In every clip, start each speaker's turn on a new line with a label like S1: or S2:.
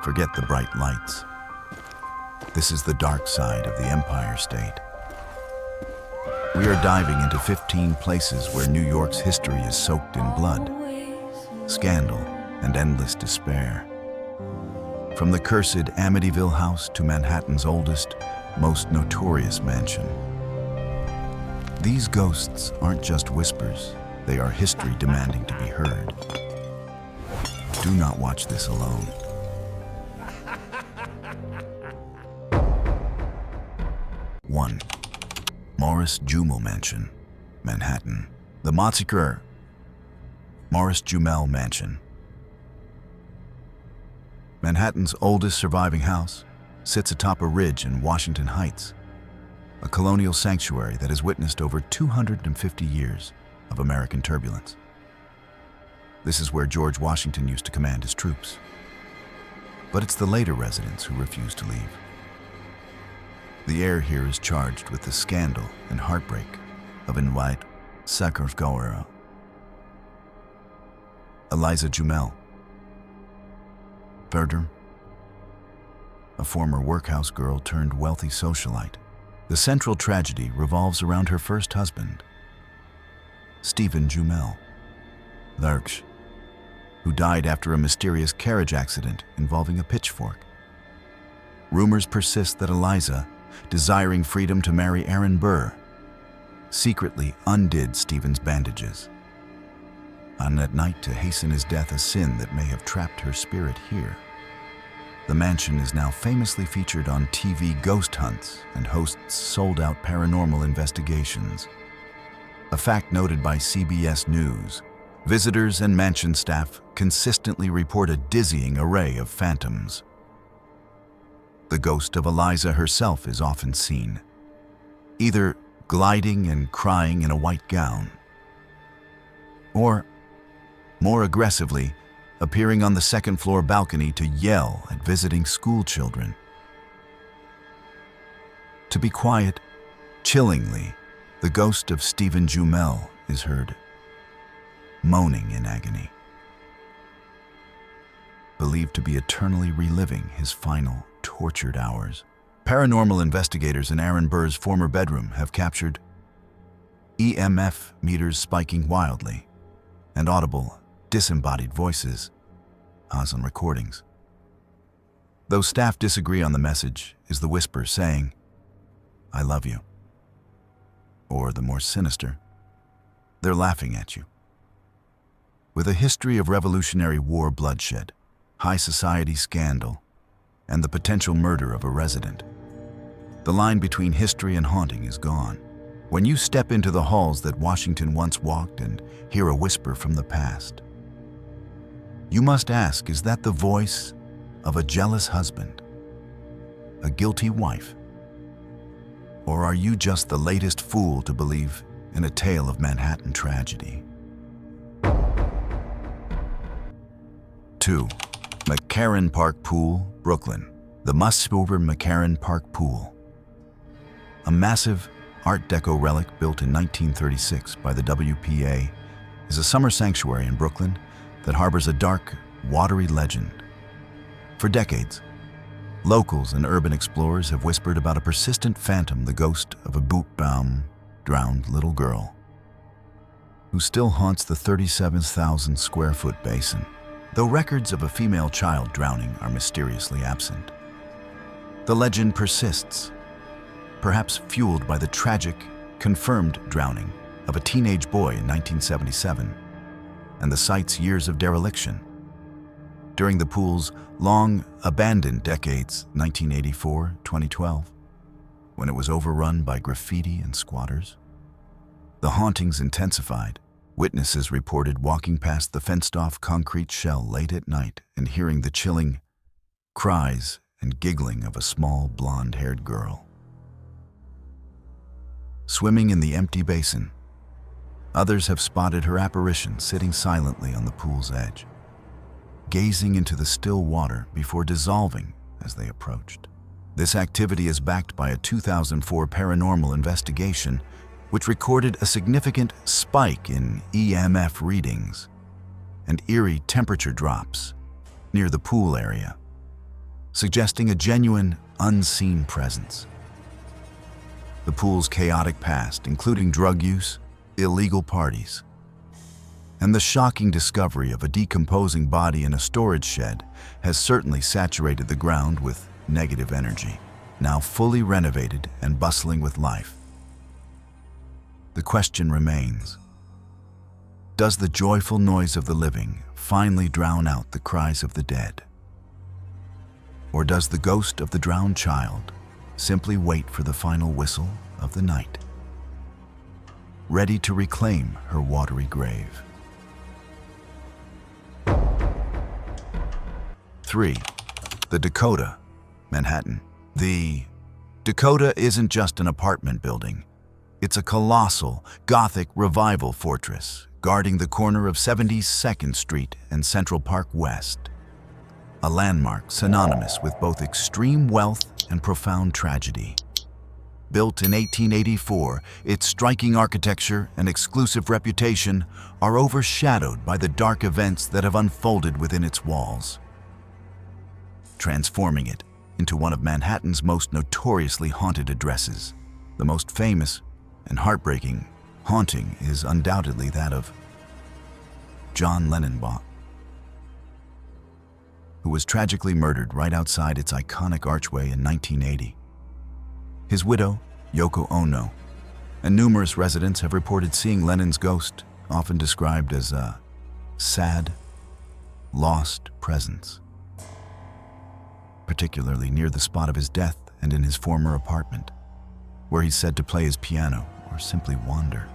S1: Forget the bright lights. This is the dark side of the Empire State. We are diving into 15 places where New York's history is soaked in blood, scandal, and endless despair. From the cursed Amityville house to Manhattan's oldest, most notorious mansion. These ghosts aren't just whispers, they are history demanding to be heard. Do not watch this alone. One, Morris-Jumel Mansion, Manhattan. The McCarren Morris-Jumel Mansion. Manhattan's oldest surviving house sits atop a ridge in Washington Heights, a colonial sanctuary that has witnessed over 250 years of American turbulence. This is where George Washington used to command his troops. But it's the later residents who refuse to leave. The air here is charged with the scandal and heartbreak of invite Sacrifice Eliza Jumel. Verdum, a former workhouse girl turned wealthy socialite. The central tragedy revolves around her first husband, Stephen Jumel, Lurch, who died after a mysterious carriage accident involving a pitchfork. Rumors persist that Eliza, desiring freedom to marry Aaron Burr, secretly undid Stephen's bandages. On that night to hasten his death, a sin that may have trapped her spirit here. The mansion is now famously featured on TV ghost hunts and hosts sold-out paranormal investigations. A fact noted by CBS News, visitors and mansion staff consistently report a dizzying array of phantoms. The ghost of Eliza herself is often seen, either gliding and crying in a white gown, or, more aggressively, appearing on the second-floor balcony to yell at visiting school children. To be quiet, chillingly, the ghost of Stephen Jumel is heard, moaning in agony, believed to be eternally reliving his final tortured hours. Paranormal investigators in Aaron Burr's former bedroom have captured EMF meters spiking wildly and audible, disembodied voices, as on recordings. Though staff disagree on the message, is the whisper saying, "I love you." Or the more sinister, "They're laughing at you." With a history of Revolutionary War bloodshed, high society scandal, and the potential murder of a resident, the line between history and haunting is gone. When you step into the halls that Washington once walked and hear a whisper from the past, you must ask, is that the voice of a jealous husband, a guilty wife? Or are you just the latest fool to believe in a tale of Manhattan tragedy? 2. McCarren Park Pool, Brooklyn. The must-over McCarren Park Pool. A massive Art Deco relic built in 1936 by the WPA is a summer sanctuary in Brooklyn that harbors a dark, watery legend. For decades, locals and urban explorers have whispered about a persistent phantom, the ghost of a boot-bound, drowned little girl, who still haunts the 37,000-square-foot basin, though records of a female child drowning are mysteriously absent. The legend persists, perhaps fueled by the tragic, confirmed drowning of a teenage boy in 1977, and the site's years of dereliction. During the pool's long abandoned decades, 1984-2012, when it was overrun by graffiti and squatters, the hauntings intensified. Witnesses reported walking past the fenced-off concrete shell late at night and hearing the chilling cries and giggling of a small blonde-haired girl. Swimming in the empty basin, others have spotted her apparition sitting silently on the pool's edge, gazing into the still water before dissolving as they approached. This activity is backed by a 2004 paranormal investigation which recorded a significant spike in EMF readings and eerie temperature drops near the pool area. suggesting a genuine, unseen presence. The pool's chaotic past, including drug use, illegal parties, and the shocking discovery of a decomposing body in a storage shed, has certainly saturated the ground with negative energy, now fully renovated and bustling with life. The question remains: does the joyful noise of the living finally drown out the cries of the dead? Or does the ghost of the drowned child simply wait for the final whistle of the night, ready to reclaim her watery grave? 3. The Dakota, Manhattan. The Dakota isn't just an apartment building. It's a colossal, Gothic revival fortress guarding the corner of 72nd Street and Central Park West, a landmark synonymous with both extreme wealth and profound tragedy. Built in 1884, its striking architecture and exclusive reputation are overshadowed by the dark events that have unfolded within its walls, transforming it into one of Manhattan's most notoriously haunted addresses. The most famous and heartbreaking haunting is undoubtedly that of John Lennon, who was tragically murdered right outside its iconic archway in 1980. His widow, Yoko Ono, and numerous residents have reported seeing Lennon's ghost, often described as a sad, lost presence, particularly near the spot of his death and in his former apartment, where he's said to play his piano or simply wander.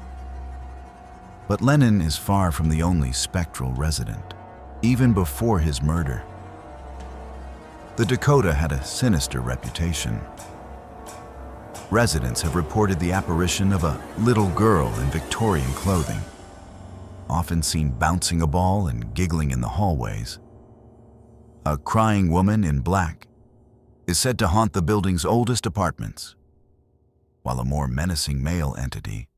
S1: But Lennon is far from the only spectral resident. Even before his murder, the Dakota had a sinister reputation. Residents have reported the apparition of a little girl in Victorian clothing, often seen bouncing a ball and giggling in the hallways. A crying woman in black is said to haunt the building's oldest apartments, while a more menacing male entity,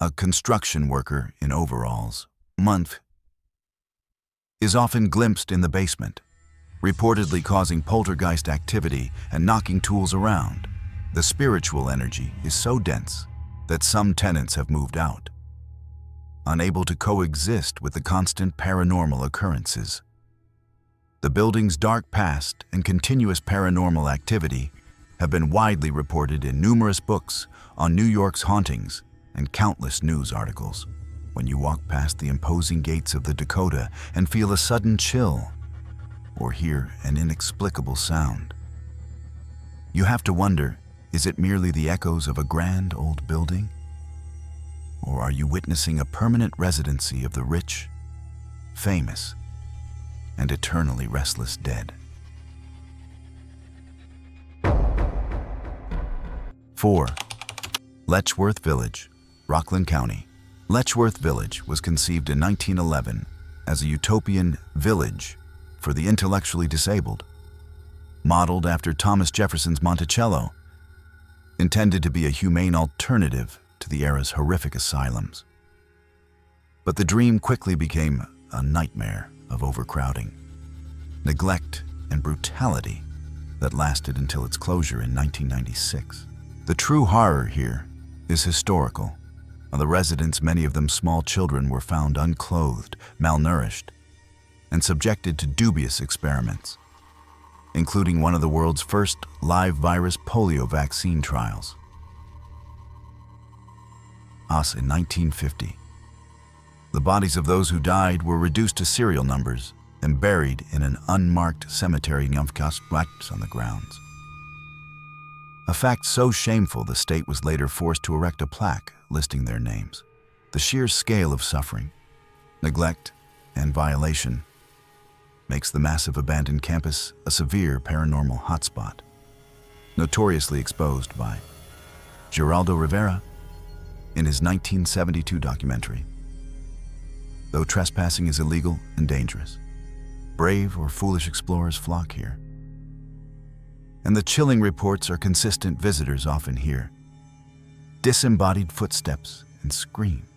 S1: a construction worker in overalls, is often glimpsed in the basement, reportedly causing poltergeist activity and knocking tools around. The spiritual energy is so dense that some tenants have moved out, unable to coexist with the constant paranormal occurrences. The building's dark past and continuous paranormal activity have been widely reported in numerous books on New York's hauntings and countless news articles. When you walk past the imposing gates of the Dakota and feel a sudden chill or hear an inexplicable sound, you have to wonder, is it merely the echoes of a grand old building? Or are you witnessing a permanent residency of the rich, famous, and eternally restless dead? 4. Letchworth Village, Rockland County. Letchworth Village was conceived in 1911 as a utopian village for the intellectually disabled, modeled after Thomas Jefferson's Monticello, intended to be a humane alternative to the era's horrific asylums. But the dream quickly became a nightmare of overcrowding, neglect, and brutality that lasted until its closure in 1996. The true horror here is historical. The residents, many of them small children, were found unclothed, malnourished, and subjected to dubious experiments, including one of the world's first live virus polio vaccine trials. In 1950, the bodies of those who died were reduced to serial numbers and buried in an unmarked cemetery on the grounds. A fact so shameful the state was later forced to erect a plaque listing their names. The sheer scale of suffering, neglect, and violation makes the massive abandoned campus a severe paranormal hotspot, notoriously exposed by Geraldo Rivera in his 1972 documentary. Though trespassing is illegal and dangerous, brave or foolish explorers flock here. And the chilling reports are consistent visitors often hear: disembodied footsteps and screams,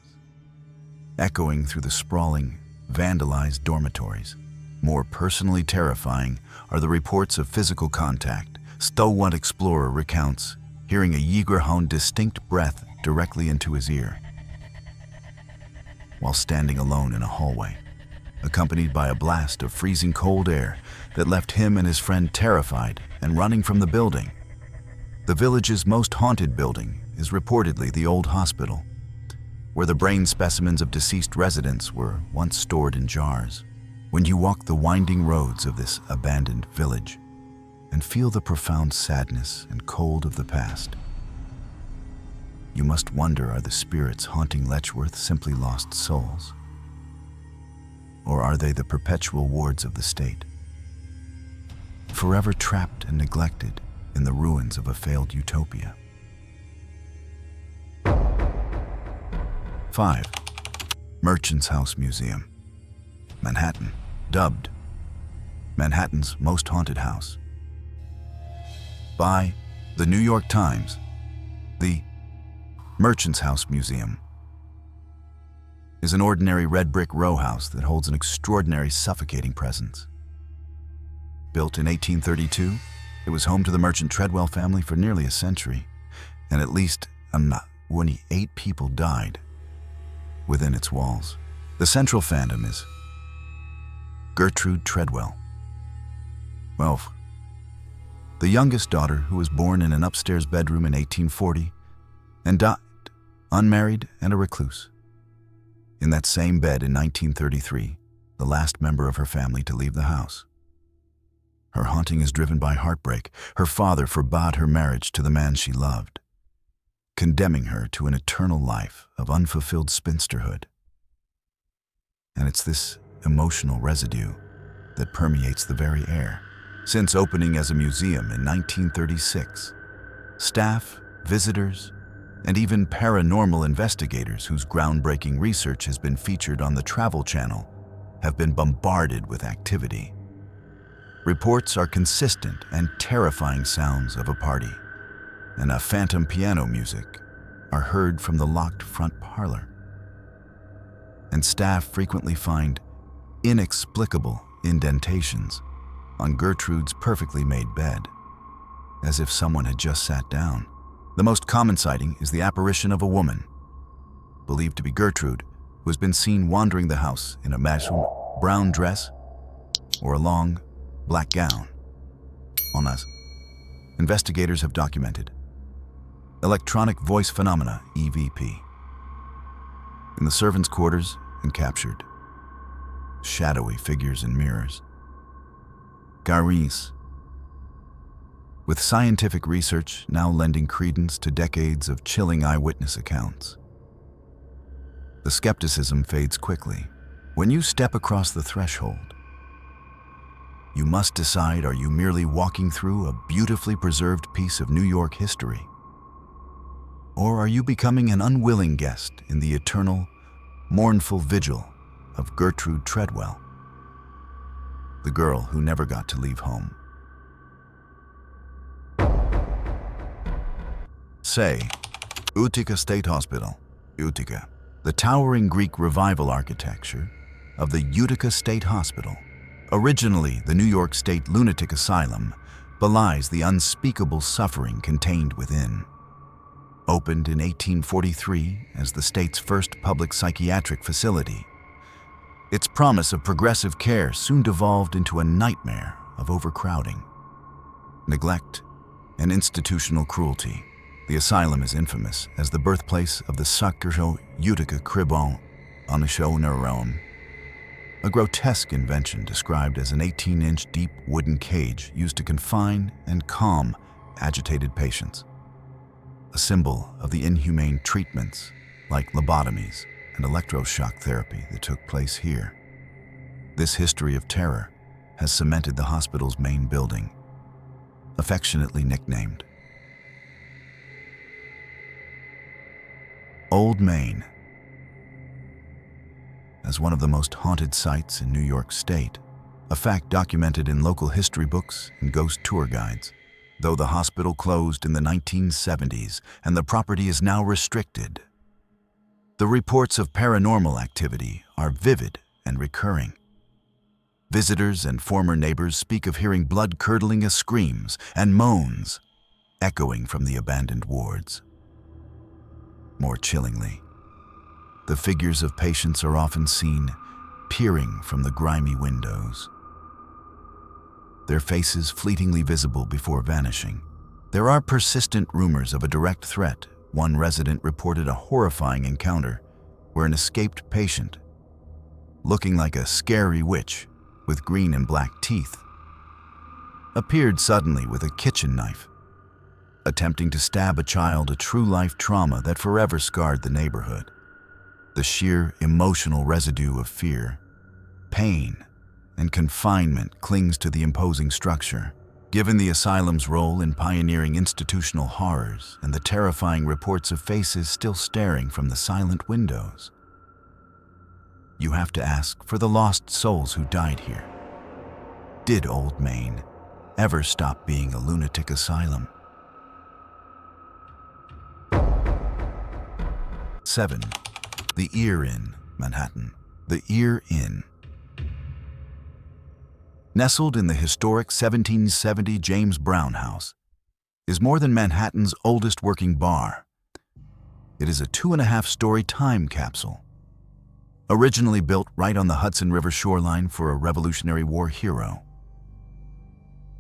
S1: echoing through the sprawling, vandalized dormitories. More personally terrifying are the reports of physical contact. One explorer recounts hearing a Jägerhund distinct breath directly into his ear while standing alone in a hallway, accompanied by a blast of freezing cold air that left him and his friend terrified and running from the building. The village's most haunted building is reportedly the old hospital, where the brain specimens of deceased residents were once stored in jars. When you walk the winding roads of this abandoned village and feel the profound sadness and cold of the past, you must wonder, are the spirits haunting Letchworth simply lost souls? Or are they the perpetual wards of the state, forever trapped and neglected in the ruins of a failed utopia? 5. Merchant's House Museum, Manhattan, dubbed Manhattan's most haunted house by the New York Times. The Merchant's House Museum is an ordinary red brick row house that holds an extraordinary, suffocating presence. Built in 1832, it was home to the merchant Treadwell family for nearly a century, and at least 28 people died within its walls. The central phantom is Gertrude Treadwell. Well, the youngest daughter, who was born in an upstairs bedroom in 1840 and died unmarried and a recluse. In that same bed in 1933, the last member of her family to leave the house. Her haunting is driven by heartbreak. Her father forbade her marriage to the man she loved, condemning her to an eternal life of unfulfilled spinsterhood. And it's this emotional residue that permeates the very air. Since opening as a museum in 1936, staff, visitors, and even paranormal investigators whose groundbreaking research has been featured on the Travel Channel have been bombarded with activity. Reports are consistent and terrifying sounds of a party, and a phantom piano music are heard from the locked front parlor. And staff frequently find inexplicable indentations on Gertrude's perfectly made bed, as if someone had just sat down. The most common sighting is the apparition of a woman, believed to be Gertrude, who has been seen wandering the house in a brown dress or a long black gown. Investigators have documented electronic voice phenomena, EVP, in the servants' quarters and captured shadowy figures in mirrors. Garis, with scientific research now lending credence to decades of chilling eyewitness accounts. The skepticism fades quickly. When you step across the threshold, you must decide, are you merely walking through a beautifully preserved piece of New York history? Or are you becoming an unwilling guest in the eternal, mournful vigil of Gertrude Treadwell, the girl who never got to leave home? Say, Utica State Hospital, Utica. The towering Greek revival architecture of the Utica State Hospital, originally the New York State Lunatic Asylum, belies the unspeakable suffering contained within. Opened in 1843 as the state's first public psychiatric facility, its promise of progressive care soon devolved into a nightmare of overcrowding, neglect, and institutional cruelty. The asylum is infamous as the birthplace of the Sacro Utica Cribon on the Neuron, a grotesque invention described as an 18-inch deep wooden cage used to confine and calm agitated patients, a symbol of the inhumane treatments like lobotomies and electroshock therapy that took place here. This history of terror has cemented the hospital's main building, affectionately nicknamed Old Main, as one of the most haunted sites in New York State, a fact documented in local history books and ghost tour guides. Though the hospital closed in the 1970s and the property is now restricted, the reports of paranormal activity are vivid and recurring. Visitors and former neighbors speak of hearing blood-curdling screams and moans echoing from the abandoned wards. More chillingly, the figures of patients are often seen peering from the grimy windows, their faces fleetingly visible before vanishing. There are persistent rumors of a direct threat. One resident reported a horrifying encounter where an escaped patient, looking like a scary witch with green and black teeth, appeared suddenly with a kitchen knife, attempting to stab a child, a true-life trauma that forever scarred the neighborhood. The sheer emotional residue of fear, pain, and confinement clings to the imposing structure. Given the asylum's role in pioneering institutional horrors and the terrifying reports of faces still staring from the silent windows, you have to ask for the lost souls who died here. Did Old Main ever stop being a lunatic asylum? 7. The Eerie Inn, Manhattan. The Eerie Inn. Nestled in the historic 1770 James Brown House, is more than Manhattan's oldest working bar. It is a 2.5-story time capsule, originally built right on the Hudson River shoreline for a Revolutionary War hero.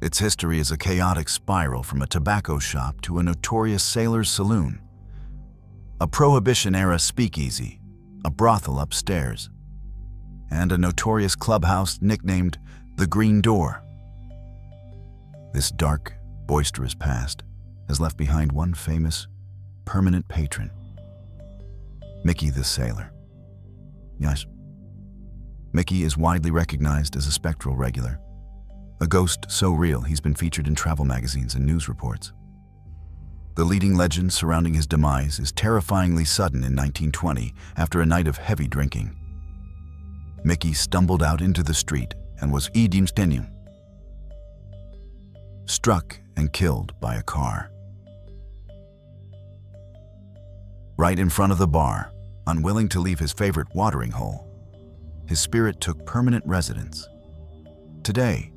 S1: Its history is a chaotic spiral from a tobacco shop to a notorious sailor's saloon, a Prohibition-era speakeasy, a brothel upstairs, and a notorious clubhouse nicknamed the Green Door. This dark, boisterous past has left behind one famous, permanent patron, Mickey the Sailor. Yes, Mickey is widely recognized as a spectral regular, a ghost so real he's been featured in travel magazines and news reports. The leading legend surrounding his demise is terrifyingly sudden in 1920 after a night of heavy drinking. Mickey stumbled out into the street and was struck and killed by a car. Right in front of the bar, unwilling to leave his favorite watering hole, his spirit took permanent residence. Today,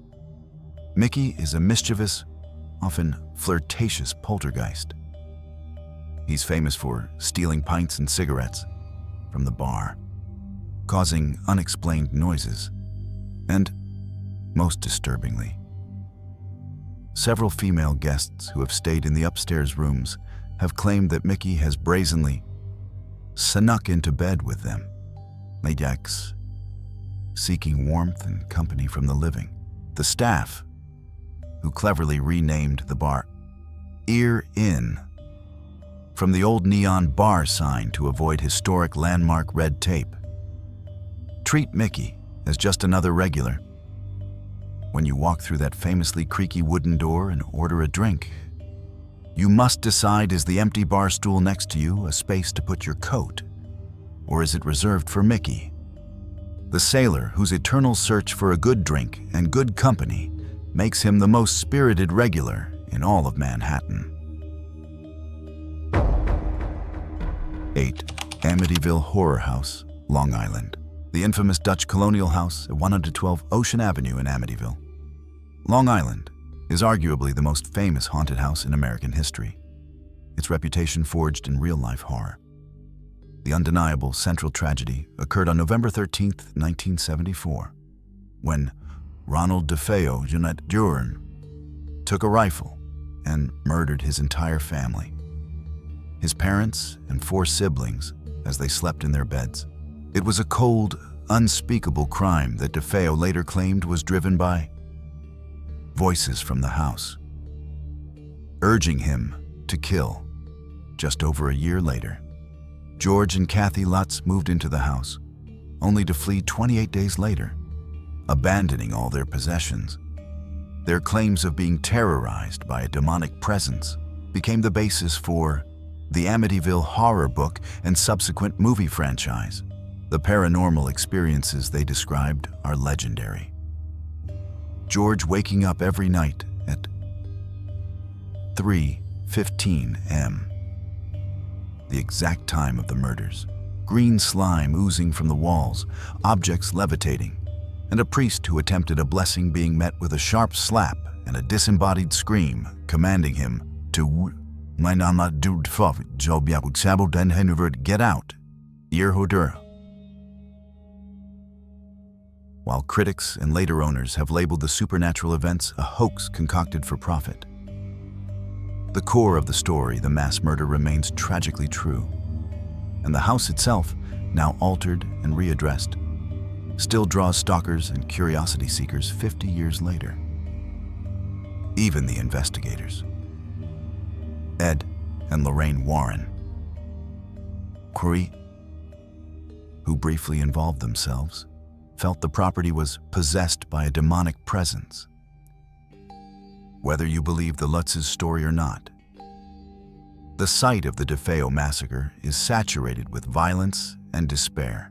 S1: Mickey is a mischievous, often flirtatious poltergeist. He's famous for stealing pints and cigarettes from the bar, causing unexplained noises, and, most disturbingly, several female guests who have stayed in the upstairs rooms have claimed that Mickey has brazenly snuck into bed with them, Ladex, seeking warmth and company from the living. The staff, who cleverly renamed the bar Eerie Inn from the old neon bar sign to avoid historic landmark red tape, treat Mickey as just another regular. When you walk through that famously creaky wooden door and order a drink, you must decide, is the empty bar stool next to you a space to put your coat, or is it reserved for Mickey, the sailor whose eternal search for a good drink and good company makes him the most spirited regular in all of Manhattan. 8. Amityville Horror House, Long Island. The infamous Dutch colonial house at 112 Ocean Avenue in Amityville, Long Island, is arguably the most famous haunted house in American history. Its reputation forged in real-life horror. The undeniable central tragedy occurred on November 13, 1974, when Ronald DeFeo Jr. took a rifle and murdered his entire family, his parents and 4 siblings, as they slept in their beds. It was a cold, unspeakable crime that DeFeo later claimed was driven by voices from the house, urging him to kill. Just over a year later, George and Kathy Lutz moved into the house, only to flee 28 days later, abandoning all their possessions. Their claims of being terrorized by a demonic presence became the basis for the Amityville horror book and subsequent movie franchise. The paranormal experiences they described are legendary. George waking up every night at 3:15 a.m., the exact time of the murders, green slime oozing from the walls, objects levitating, and a priest who attempted a blessing being met with a sharp slap and a disembodied scream commanding him to get out. While critics and later owners have labeled the supernatural events a hoax concocted for profit, the core of the story, the mass murder, remains tragically true, and the house itself, now altered and readdressed, still draws stalkers and curiosity seekers 50 years later. Even the investigators, Ed and Lorraine Warren, who briefly involved themselves, felt the property was possessed by a demonic presence. Whether you believe the Lutz's story or not, the site of the DeFeo massacre is saturated with violence and despair.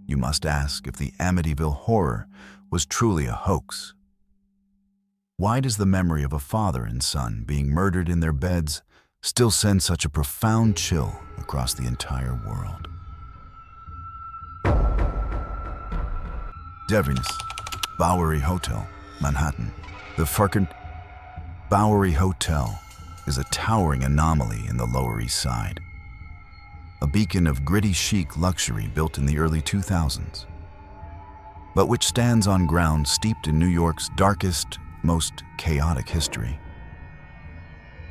S1: You must ask if the Amityville horror was truly a hoax. Why does the memory of a father and son being murdered in their beds still send such a profound chill across the entire world? Devon's Bowery Hotel, Manhattan. The fucking Bowery Hotel is a towering anomaly in the Lower East Side, a beacon of gritty chic luxury built in the early 2000s, but which stands on ground steeped in New York's darkest, most chaotic history.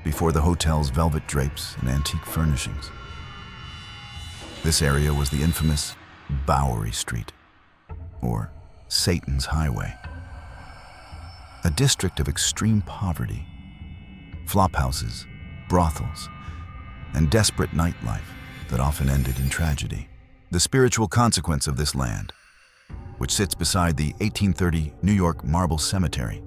S1: Before the hotel's velvet drapes and antique furnishings, this area was the infamous Bowery Street, or Satan's Highway, a district of extreme poverty, flophouses, brothels, and desperate nightlife that often ended in tragedy. The spiritual consequence of this land, which sits beside the 1830 New York marble cemetery,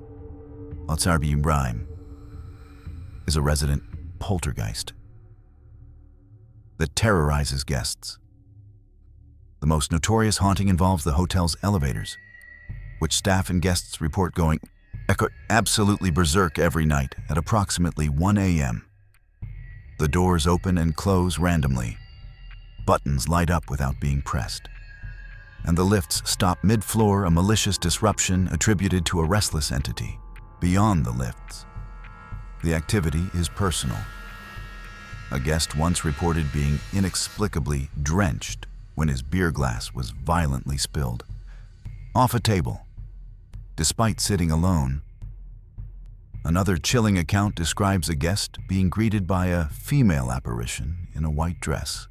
S1: is a resident poltergeist that terrorizes guests. The most notorious haunting involves the hotel's elevators, which staff and guests report going absolutely berserk every night at approximately 1 a.m. The doors open and close randomly, buttons light up without being pressed, and the lifts stop mid-floor, a malicious disruption attributed to a restless entity. Beyond the lifts, the activity is personal. A guest once reported being inexplicably drenched when his beer glass was violently spilled off a table, despite sitting alone. Another chilling account describes a guest being greeted by a female apparition in a white dress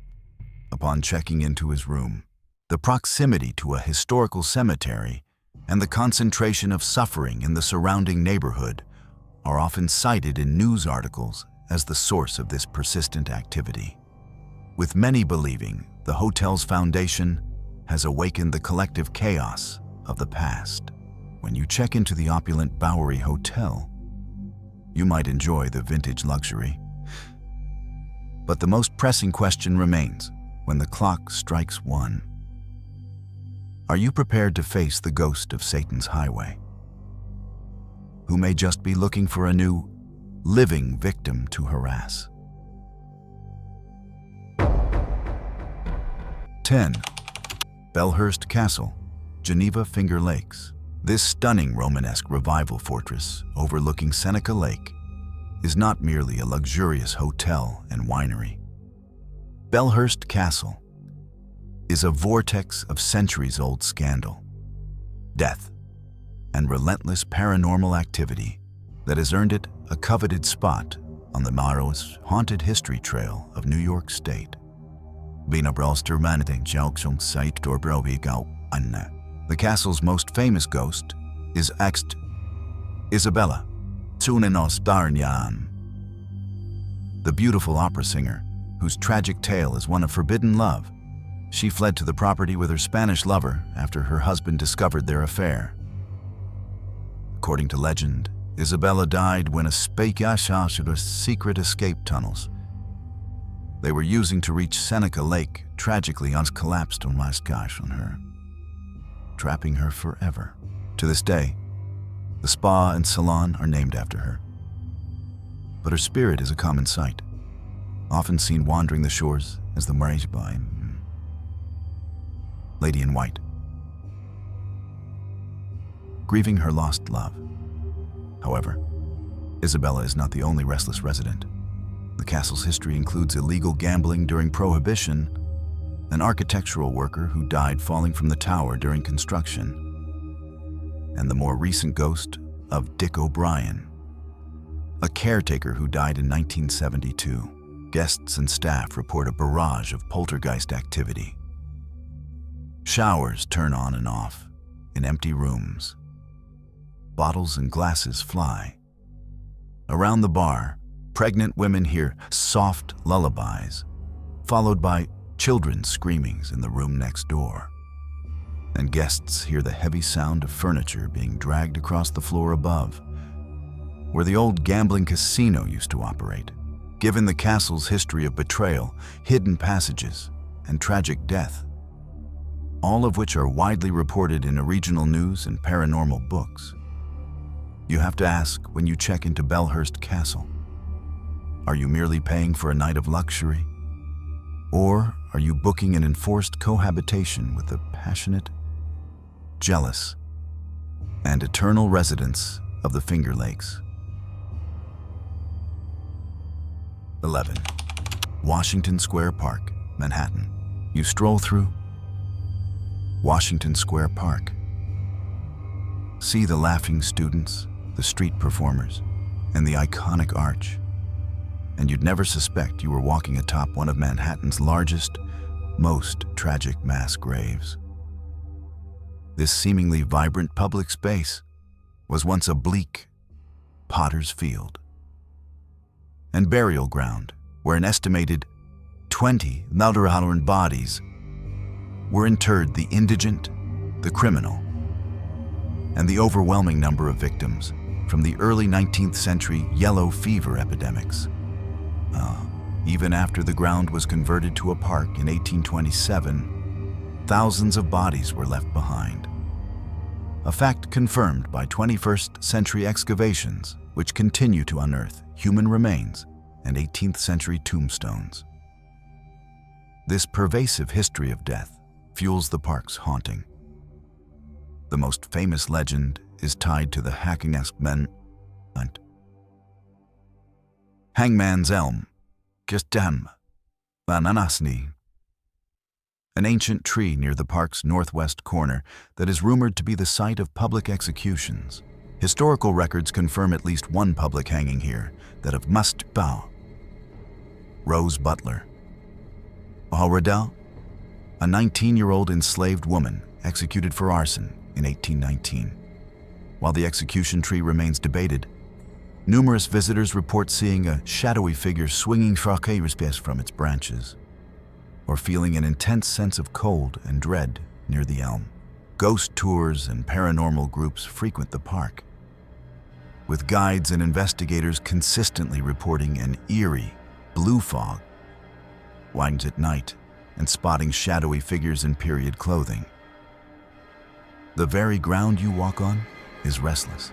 S1: upon checking into his room. The proximity to a historical cemetery and the concentration of suffering in the surrounding neighborhood are often cited in news articles as the source of this persistent activity, with many believing the hotel's foundation has awakened the collective chaos of the past. When you check into the opulent Bowery Hotel, you might enjoy the vintage luxury. But the most pressing question remains when the clock strikes 1. Are you prepared to face the ghost of Satan's Highway, who may just be looking for a new, living victim to harass? 10. Belhurst Castle, Geneva Finger Lakes. This stunning Romanesque revival fortress overlooking Seneca Lake is not merely a luxurious hotel and winery. Belhurst Castle is a vortex of centuries-old scandal, death, and relentless paranormal activity that has earned it a coveted spot on the Morris Haunted History Trail of New York State. The castle's most famous ghost is Isabella, the beautiful opera singer, whose tragic tale is one of forbidden love. She fled to the property with her Spanish lover after her husband discovered their affair. According to legend, Isabella died when a secret escape tunnels they were using to reach Seneca Lake tragically collapsed on her, trapping her forever. To this day, the spa and salon are named after her. But her spirit is a common sight, often seen wandering the shores as the Morris-Jumel Lady in White. grieving her lost love. However, Isabella is not the only restless resident. The castle's history includes illegal gambling during Prohibition, an architectural worker who died falling from the tower during construction, and the more recent ghost of Dick O'Brien, a caretaker who died in 1972. Guests and staff report a barrage of poltergeist activity. Showers turn on and off in empty rooms. Bottles and glasses fly. Around the bar, pregnant women hear soft lullabies, followed by children's screamings in the room next door. And guests hear the heavy sound of furniture being dragged across the floor above, where the old gambling casino used to operate. Given the castle's history of betrayal, hidden passages, and tragic death, all of which are widely reported in regional news and paranormal books, you have to ask when you check into Belhurst Castle, are you merely paying for a night of luxury? Or are you booking an enforced cohabitation with the passionate, jealous, and eternal residents of the Finger Lakes? 11. Washington Square Park, Manhattan. You stroll through Washington Square Park. See the laughing students, the street performers, and the iconic arch. And you'd never suspect you were walking atop one of Manhattan's largest, most tragic mass graves. This seemingly vibrant public space was once a bleak potter's field and burial ground where an estimated 20 Nalderhalern bodies were interred, the indigent, the criminal, and the overwhelming number of victims from the early 19th century yellow fever epidemics. Even after the ground was converted to a park in 1827, thousands of bodies were left behind. A fact confirmed by 21st century excavations, which continue to unearth human remains and 18th century tombstones. This pervasive history of death fuels the park's haunting. The most famous legend is tied to the Hangman's Elm, Gestam, Vananasni, an ancient tree near the park's northwest corner that is rumored to be the site of public executions. Historical records confirm at least one public hanging here, that of Mustbau, Rose Butler. Alredell, a 19-year-old enslaved woman executed for arson in 1819. While the execution tree remains debated, numerous visitors report seeing a shadowy figure swinging from its branches, or feeling an intense sense of cold and dread near the elm. Ghost tours and paranormal groups frequent the park, with guides and investigators consistently reporting an eerie blue fog widens at night and spotting shadowy figures in period clothing. The very ground you walk on is restless,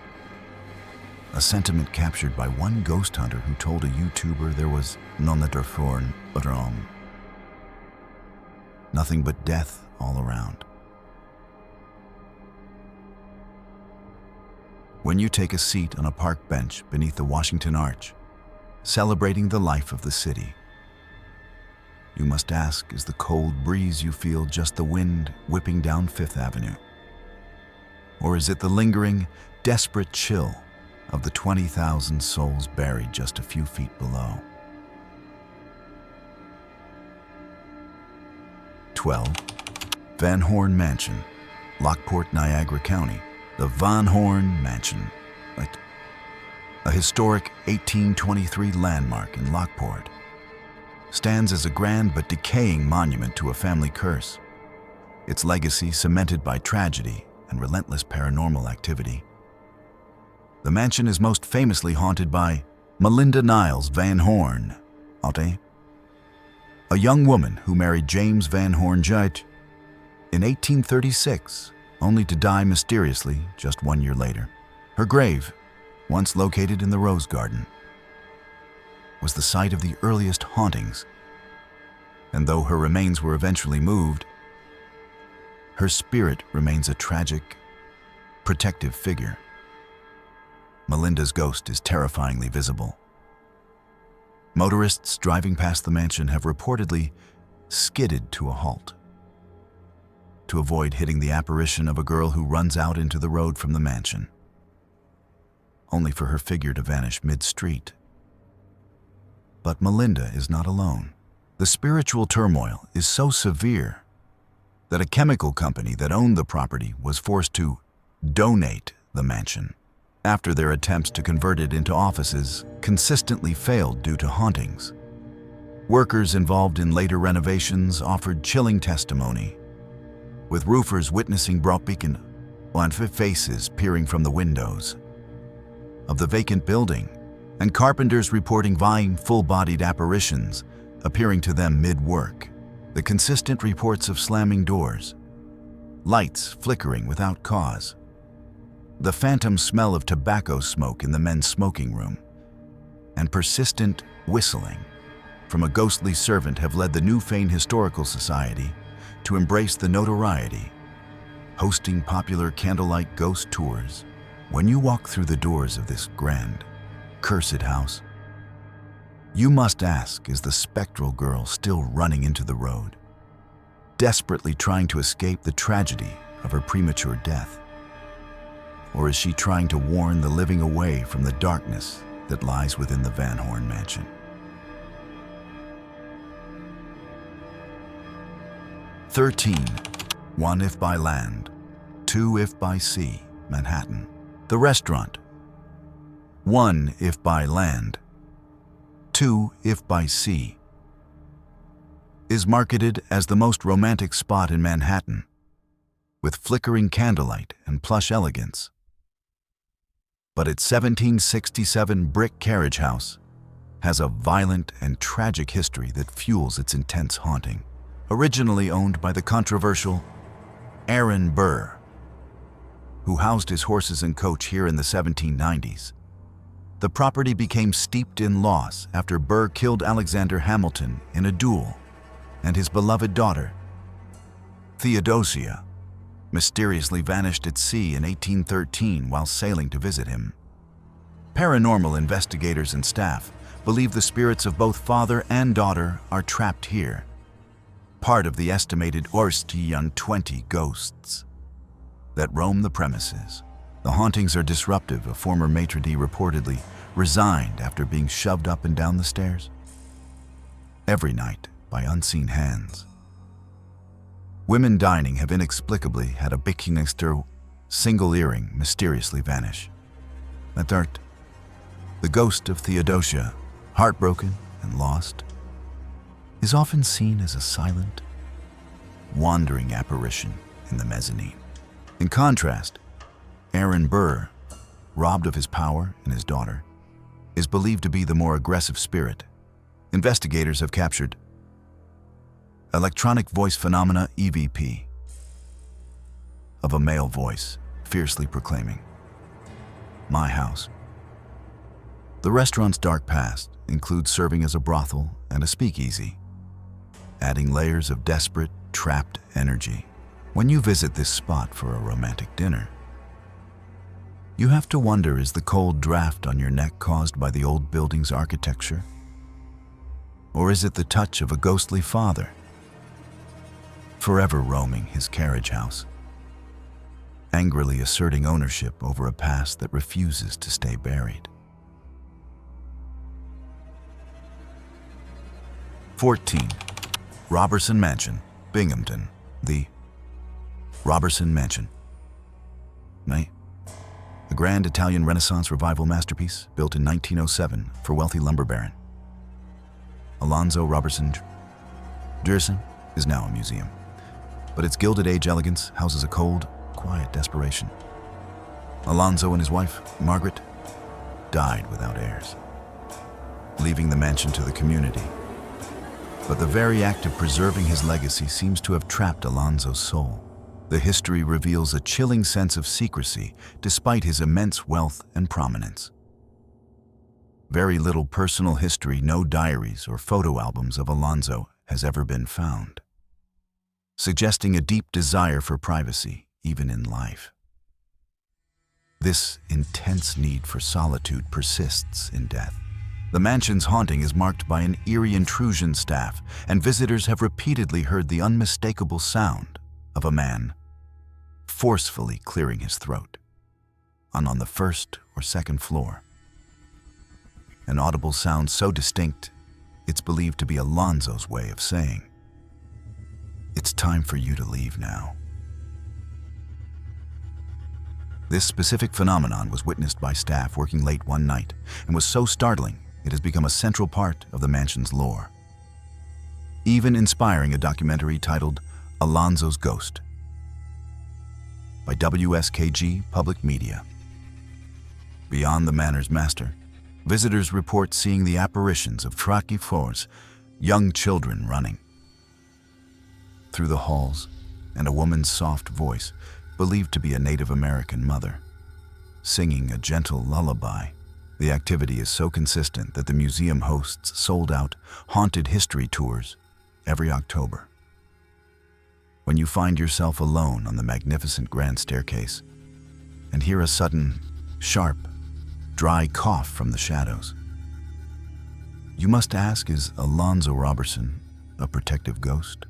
S1: a sentiment captured by one ghost hunter who told a YouTuber there was nothing but death all around. When you take a seat on a park bench beneath the Washington Arch, celebrating the life of the city, you must ask, is the cold breeze you feel just the wind whipping down Fifth Avenue? Or is it the lingering, desperate chill of the 20,000 souls buried just a few feet below? 12. Van Horn Mansion, Lockport, Niagara County. The Van Horn Mansion, a historic 1823 landmark in Lockport, stands as a grand but decaying monument to a family curse, its legacy cemented by tragedy and relentless paranormal activity. The mansion is most famously haunted by Melinda Niles Van Horn, a young woman who married James Van Horn Judge in 1836, only to die mysteriously just 1 year later. Her grave, once located in the Rose Garden, was the site of the earliest hauntings, and though her remains were eventually moved, her spirit remains a tragic, protective figure. Melinda's ghost is terrifyingly visible. Motorists driving past the mansion have reportedly skidded to a halt to avoid hitting the apparition of a girl who runs out into the road from the mansion, only for her figure to vanish mid-street. But Melinda is not alone. The spiritual turmoil is so severe that a chemical company that owned the property was forced to donate the mansion after their attempts to convert it into offices consistently failed due to hauntings. Workers involved in later renovations offered chilling testimony, with roofers witnessing broken faces peering from the windows of the vacant building, and carpenters reporting vying full-bodied apparitions appearing to them mid-work. The consistent reports of slamming doors, lights flickering without cause, the phantom smell of tobacco smoke in the men's smoking room, and persistent whistling from a ghostly servant have led the Newfane Historical Society to embrace the notoriety, hosting popular candlelight ghost tours. When you walk through the doors of this grand, cursed house, you must ask, is the spectral girl still running into the road, desperately trying to escape the tragedy of her premature death? Or is she trying to warn the living away from the darkness that lies within the Van Horn Mansion? One if by land, 2 if by sea, Manhattan. The restaurant. 1 if by land, 2 if by sea, is marketed as the most romantic spot in Manhattan, with flickering candlelight and plush elegance. But its 1767 brick carriage house has a violent and tragic history that fuels its intense haunting. Originally owned by the controversial Aaron Burr, who housed his horses and coach here in the 1790s, the property became steeped in loss after Burr killed Alexander Hamilton in a duel, and his beloved daughter, Theodosia, mysteriously vanished at sea in 1813 while sailing to visit him. Paranormal investigators and staff believe the spirits of both father and daughter are trapped here, part of the estimated 20 ghosts that roam the premises. The hauntings are disruptive. A former maitre d' reportedly resigned after being shoved up and down the stairs every night by unseen hands. Women dining have inexplicably had a Bikinister single earring mysteriously vanish. The ghost of Theodosia, heartbroken and lost, is often seen as a silent, wandering apparition in the mezzanine. In contrast, Aaron Burr, robbed of his power and his daughter, is believed to be the more aggressive spirit. Investigators have captured electronic voice phenomena (EVP) of a male voice fiercely proclaiming, "My house." The restaurant's dark past includes serving as a brothel and a speakeasy, adding layers of desperate, trapped energy. When you visit this spot for a romantic dinner, you have to wonder, is the cold draft on your neck caused by the old building's architecture? Or is it the touch of a ghostly father, forever roaming his carriage house, angrily asserting ownership over a past that refuses to stay buried? 14. Roberson Mansion, Binghamton. The Roberson Mansion. A grand Italian Renaissance revival masterpiece built in 1907 for wealthy lumber baron Alonzo Roberson Gerson is now a museum, but its Gilded Age elegance houses a cold, quiet desperation. Alonzo and his wife, Margaret, died without heirs, leaving the mansion to the community. But the very act of preserving his legacy seems to have trapped Alonzo's soul. The history reveals a chilling sense of secrecy despite his immense wealth and prominence. Very little personal history, no diaries or photo albums of Alonzo has ever been found, suggesting a deep desire for privacy, even in life. This intense need for solitude persists in death. The mansion's haunting is marked by an eerie intrusion staff, and visitors have repeatedly heard the unmistakable sound of a man forcefully clearing his throat on the first or second floor. An audible sound so distinct, it's believed to be Alonzo's way of saying, "It's time for you to leave now." This specific phenomenon was witnessed by staff working late one night and was so startling it has become a central part of the mansion's lore, even inspiring a documentary titled Alonzo's Ghost by WSKG Public Media. Beyond the manor's master, visitors report seeing the apparitions of Traki Fours, young children running through the halls, and a woman's soft voice, believed to be a Native American mother, singing a gentle lullaby. The activity is so consistent that the museum hosts sold-out haunted history tours every October. When you find yourself alone on the magnificent grand staircase and hear a sudden, sharp, dry cough from the shadows, you must ask, is Alonzo Roberson a protective ghost,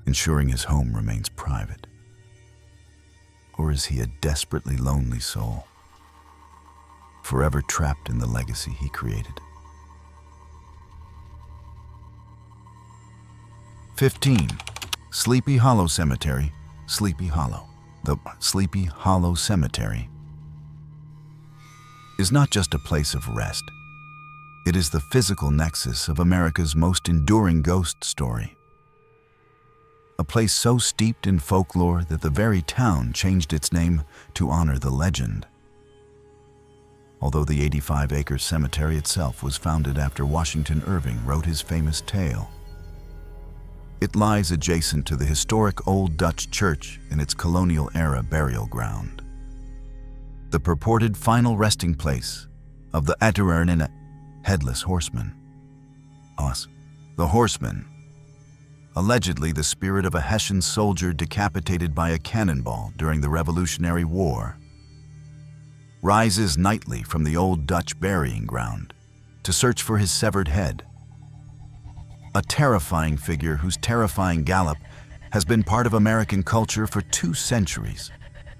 S1: ensuring his home remains private? Or is he a desperately lonely soul, forever trapped in the legacy he created? 15. Sleepy Hollow Cemetery, Sleepy Hollow. The Sleepy Hollow Cemetery is not just a place of rest. It is the physical nexus of America's most enduring ghost story. A place so steeped in folklore that the very town changed its name to honor the legend. Although the 85-acre cemetery itself was founded after Washington Irving wrote his famous tale, it lies adjacent to the historic Old Dutch Church in its colonial-era burial ground, the purported final resting place of the Atiwernin Headless Horseman. The Horseman, allegedly the spirit of a Hessian soldier decapitated by a cannonball during the Revolutionary War, rises nightly from the Old Dutch burying ground to search for his severed head. A terrifying figure whose terrifying gallop has been part of American culture for 2 centuries.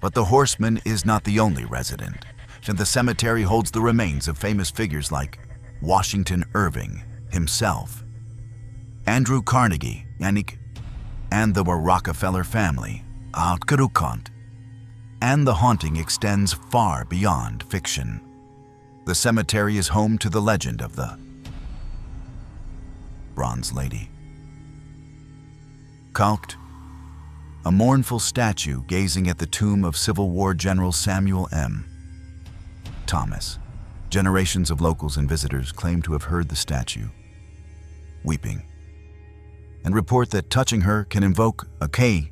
S1: But the Horseman is not the only resident, and the cemetery holds the remains of famous figures like Washington Irving himself, Andrew Carnegie, and the Rockefeller family, and the haunting extends far beyond fiction. The cemetery is home to the legend of the Bronze Lady. Calked, a mournful statue gazing at the tomb of Civil War General Samuel M. Thomas. Generations of locals and visitors claim to have heard the statue weeping, and report that touching her can invoke a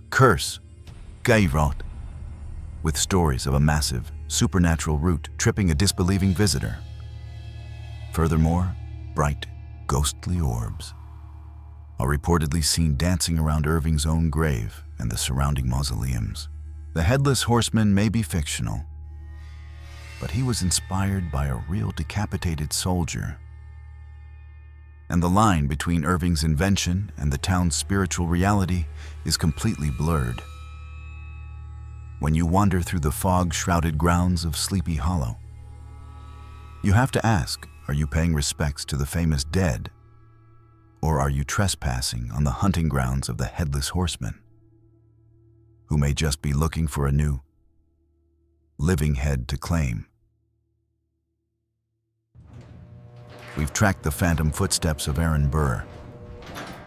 S1: curse, with stories of a massive, supernatural root tripping a disbelieving visitor. Furthermore, bright, ghostly orbs are reportedly seen dancing around Irving's own grave and the surrounding mausoleums. The Headless Horseman may be fictional, but he was inspired by a real decapitated soldier. And the line between Irving's invention and the town's spiritual reality is completely blurred. When you wander through the fog-shrouded grounds of Sleepy Hollow, you have to ask, are you paying respects to the famous dead, or are you trespassing on the hunting grounds of the Headless Horseman, who may just be looking for a new, living head to claim? We've tracked the phantom footsteps of Aaron Burr,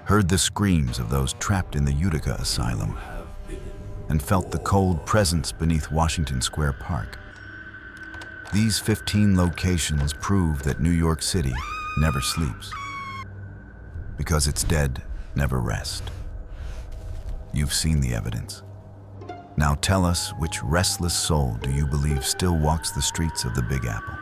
S1: heard the screams of those trapped in the Utica asylum, and felt the cold presence beneath Washington Square Park. These 15 locations prove that New York City never sleeps, because its dead never rest. You've seen the evidence. Now tell us, which restless soul do you believe still walks the streets of the Big Apple?